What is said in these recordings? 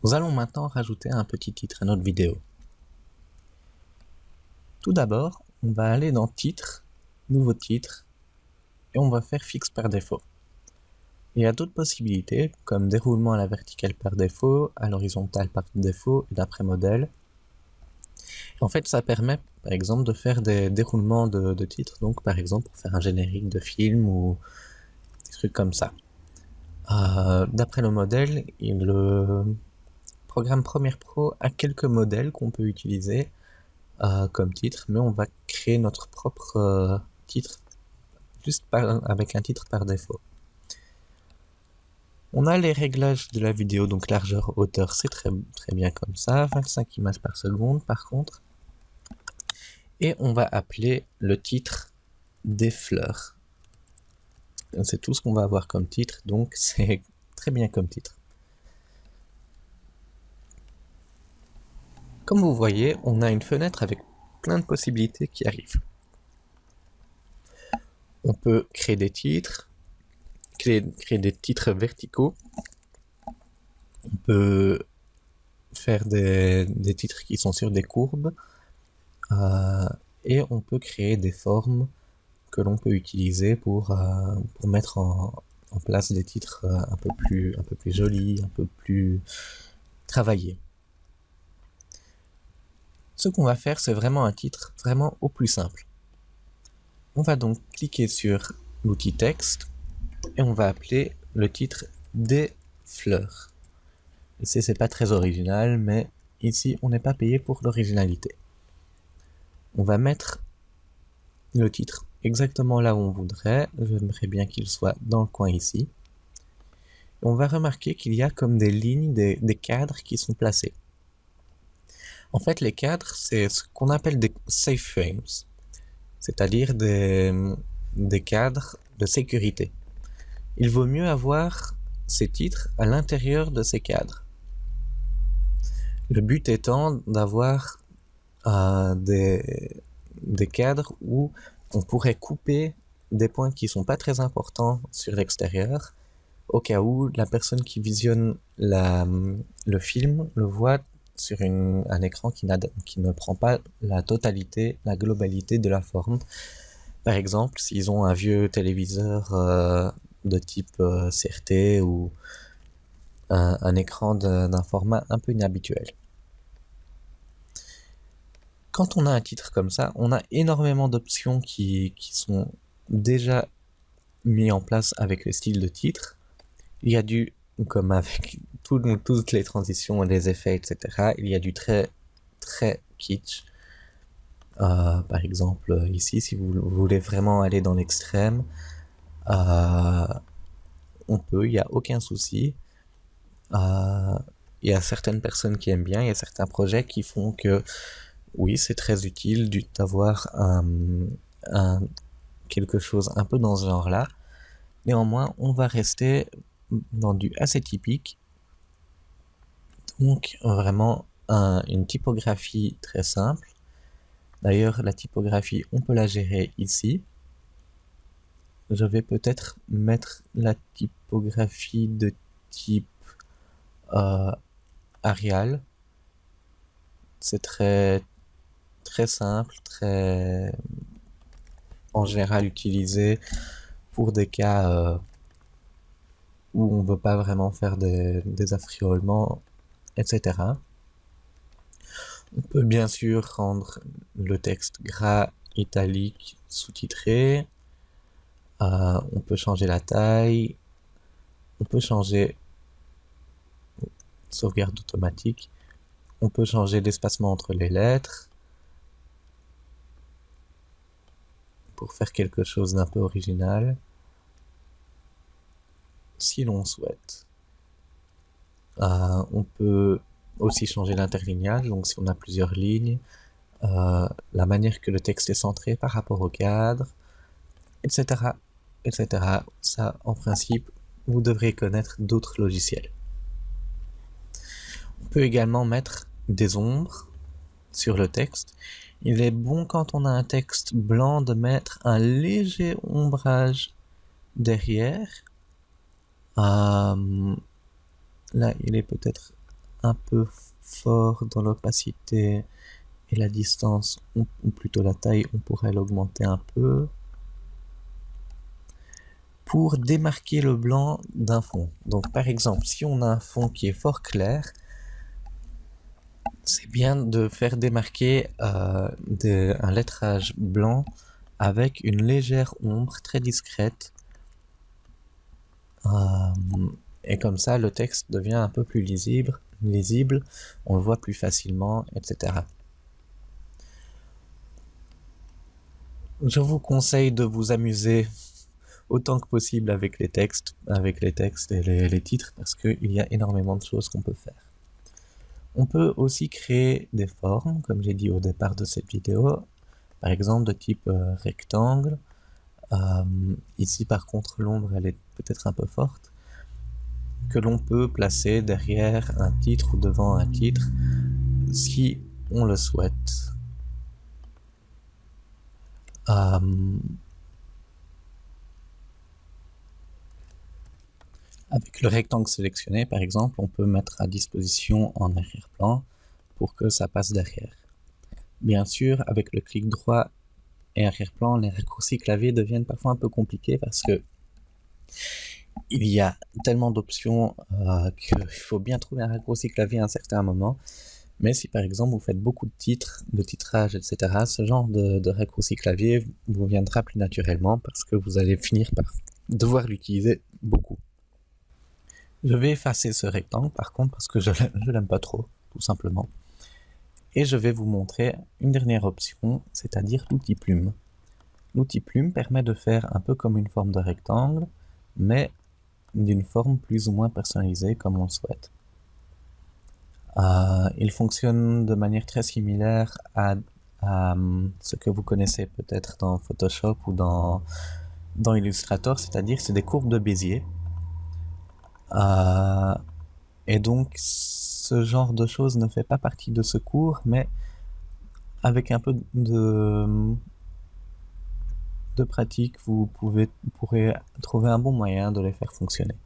Nous allons maintenant rajouter un petit titre à notre vidéo. Tout d'abord, on va aller dans Titre, Nouveau titre, et on va faire Fixe par défaut. Il y a d'autres possibilités, comme déroulement à la verticale par défaut, à l'horizontale par défaut et d'après modèle. En fait, ça permet, par exemple, de faire des déroulements de titres, donc par exemple pour faire un générique de film ou des trucs comme ça. D'après le modèle, le programme Premiere Pro a quelques modèles qu'on peut utiliser comme titre, mais on va créer notre propre titre juste avec un titre par défaut. On a les réglages de la vidéo, donc largeur, hauteur, c'est très bien comme ça, 25 images par seconde par contre. Et on va appeler le titre des fleurs. C'est tout ce qu'on va avoir comme titre, donc c'est très bien comme titre. Comme vous voyez, on a une fenêtre avec plein de possibilités qui arrivent. On peut créer des titres, créer des titres verticaux. On peut faire des titres qui sont sur des courbes. Et on peut créer des formes que l'on peut utiliser pour mettre en place des titres un peu plus jolis, un peu plus travaillés. Ce qu'on va faire, c'est vraiment un titre vraiment au plus simple. On va donc cliquer sur l'outil texte et on va appeler le titre des fleurs. Ici, c'est pas très original, mais ici, on n'est pas payé pour l'originalité. On va mettre le titre exactement là où on voudrait. J'aimerais bien qu'il soit dans le coin ici. Et on va remarquer qu'il y a comme des lignes, des cadres qui sont placés. En fait, les cadres, c'est ce qu'on appelle des safe frames, c'est-à-dire des cadres de sécurité. Il vaut mieux avoir ces titres à l'intérieur de ces cadres. Le but étant d'avoir des cadres où on pourrait couper des points qui sont pas très importants sur l'extérieur, au cas où la personne qui visionne le film le voit sur un écran qui ne prend pas la totalité, la globalité de la forme. Par exemple, s'ils ont un vieux téléviseur de type CRT ou un écran d'un format un peu inhabituel. Quand on a un titre comme ça, on a énormément d'options qui sont déjà mis en place avec le style de titre. Il y a comme avec toutes les transitions et les effets, etc., il y a du très kitsch. Par exemple, ici, si vous voulez vraiment aller dans l'extrême, on peut, il n'y a aucun souci. Il y a certaines personnes qui aiment bien, il y a certains projets qui font que oui, c'est très utile d'avoir quelque chose un peu dans ce genre-là. Néanmoins, on va rester dans du assez typique. Donc, vraiment une typographie très simple. D'ailleurs, la typographie, on peut la gérer ici. Je vais peut-être mettre la typographie de type Arial. C'est très simple, en général utilisé pour des cas où on veut pas vraiment faire des affriolements, etc. On peut bien sûr rendre le texte gras, italique, sous-titré. On peut changer la taille. On peut changer sauvegarde automatique. On peut changer l'espacement entre les lettres pour faire quelque chose d'un peu original, si l'on souhaite. On peut aussi changer l'interlignage, donc si on a plusieurs lignes, la manière que le texte est centré par rapport au cadre, etc., etc. Ça, en principe, vous devrez connaître d'autres logiciels. On peut également mettre des ombres sur le texte. Il est bon quand on a un texte blanc de mettre un léger ombrage derrière. Là, il est peut-être un peu fort dans l'opacité et la distance, ou plutôt la taille, on pourrait l'augmenter un peu pour démarquer le blanc d'un fond. Donc par exemple, si on a un fond qui est fort clair, c'est bien de faire démarquer un lettrage blanc avec une légère ombre très discrète. Et comme ça, le texte devient un peu plus lisible, on le voit plus facilement, etc. Je vous conseille de vous amuser autant que possible avec les textes et les titres, parce qu'il y a énormément de choses qu'on peut faire. On peut aussi créer des formes, comme j'ai dit au départ de cette vidéo, par exemple de type rectangle. Ici par contre l'ombre elle est peut-être un peu forte, que l'on peut placer derrière un titre ou devant un titre si on le souhaite. Avec le rectangle sélectionné, par exemple, on peut mettre à disposition en arrière-plan pour que ça passe derrière. Bien sûr, avec le clic droit et arrière-plan, les raccourcis clavier deviennent parfois un peu compliqués parce que il y a tellement d'options qu'il faut bien trouver un raccourci clavier à un certain moment. Mais si par exemple vous faites beaucoup de titres, de titrage, etc., ce genre de raccourci clavier vous viendra plus naturellement parce que vous allez finir par devoir l'utiliser beaucoup. Je vais effacer ce rectangle par contre parce que je l'aime pas trop, tout simplement. Et je vais vous montrer une dernière option, c'est-à-dire l'outil plume. L'outil plume permet de faire un peu comme une forme de rectangle, mais d'une forme plus ou moins personnalisée comme on le souhaite. Il fonctionne de manière très similaire à ce que vous connaissez peut-être dans Photoshop ou dans Illustrator, c'est-à-dire c'est des courbes de Bézier. Et donc ce genre de choses ne fait pas partie de ce cours, mais avec un peu de pratique, vous pourrez trouver un bon moyen de les faire fonctionner.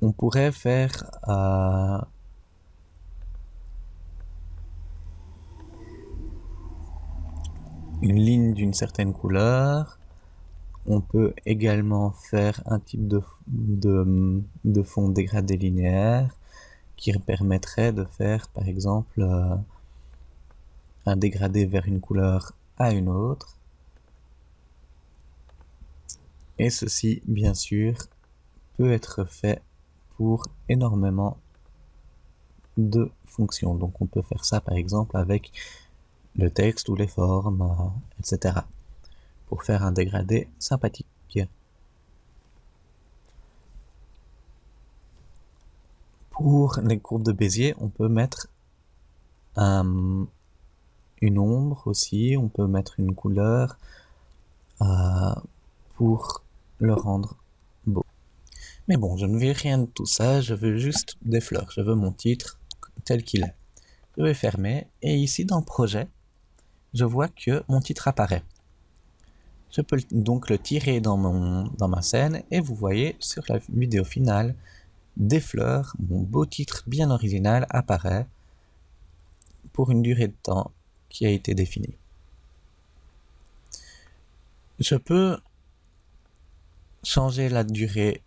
On pourrait faire une ligne d'une certaine couleur. On peut également faire un type de fond dégradé linéaire qui permettrait de faire par exemple un dégradé vers une couleur à une autre. Et ceci, bien sûr, peut être fait pour énormément de fonctions. Donc on peut faire ça par exemple avec le texte ou les formes, etc. pour faire un dégradé sympathique. Pour les courbes de Bézier, on peut mettre une ombre aussi, on peut mettre une couleur pour le rendre beau. Mais bon, je ne veux rien de tout ça, je veux juste des fleurs, je veux mon titre tel qu'il est. Je vais fermer, et ici dans Projet, je vois que mon titre apparaît. Je peux donc le tirer dans ma scène, et vous voyez sur la vidéo finale, des fleurs, mon beau titre bien original apparaît pour une durée de temps qui a été définie. Je peux changer la durée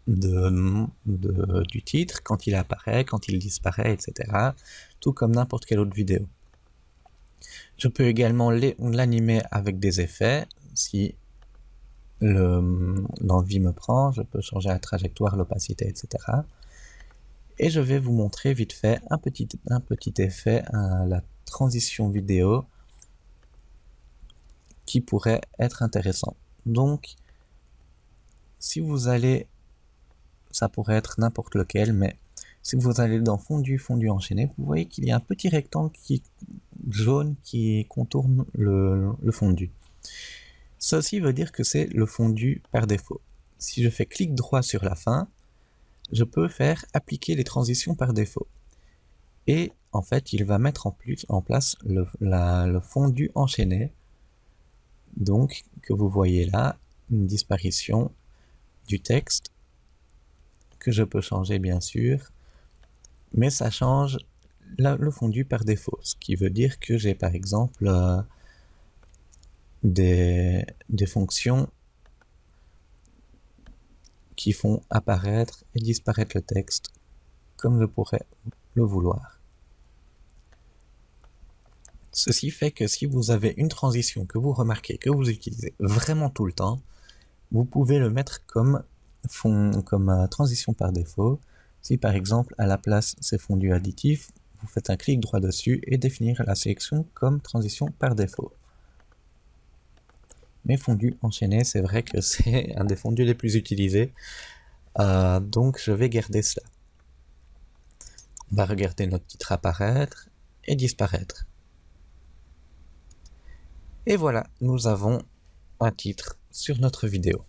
du titre quand il apparaît, quand il disparaît, etc. Tout comme n'importe quelle autre vidéo. Je peux également l'animer avec des effets. Si l'envie me prend, je peux changer la trajectoire, l'opacité, etc. Et je vais vous montrer vite fait un petit effet, la transition vidéo qui pourrait être intéressant. Donc, si vous allez, ça pourrait être n'importe lequel, mais si vous allez dans fondu enchaîné, vous voyez qu'il y a un petit rectangle jaune qui contourne le fondu. Ceci veut dire que c'est le fondu par défaut. Si je fais clic droit sur la fin, je peux faire appliquer les transitions par défaut. Et en fait, il va mettre en place le fondu enchaîné. Donc, que vous voyez là, une disparition du texte que je peux changer bien sûr, mais ça change le fondu par défaut, ce qui veut dire que j'ai par exemple des fonctions qui font apparaître et disparaître le texte comme je pourrais le vouloir. Ceci fait que si vous avez une transition que vous remarquez, que vous utilisez vraiment tout le temps, vous pouvez le mettre comme transition par défaut. Si par exemple à la place c'est fondu additif, vous faites un clic droit dessus et définir la sélection comme transition par défaut. Mais fondu enchaîné, c'est vrai que c'est un des fondus les plus utilisés, donc je vais garder cela. On va regarder notre titre apparaître et disparaître. Et voilà, nous avons un titre sur notre vidéo.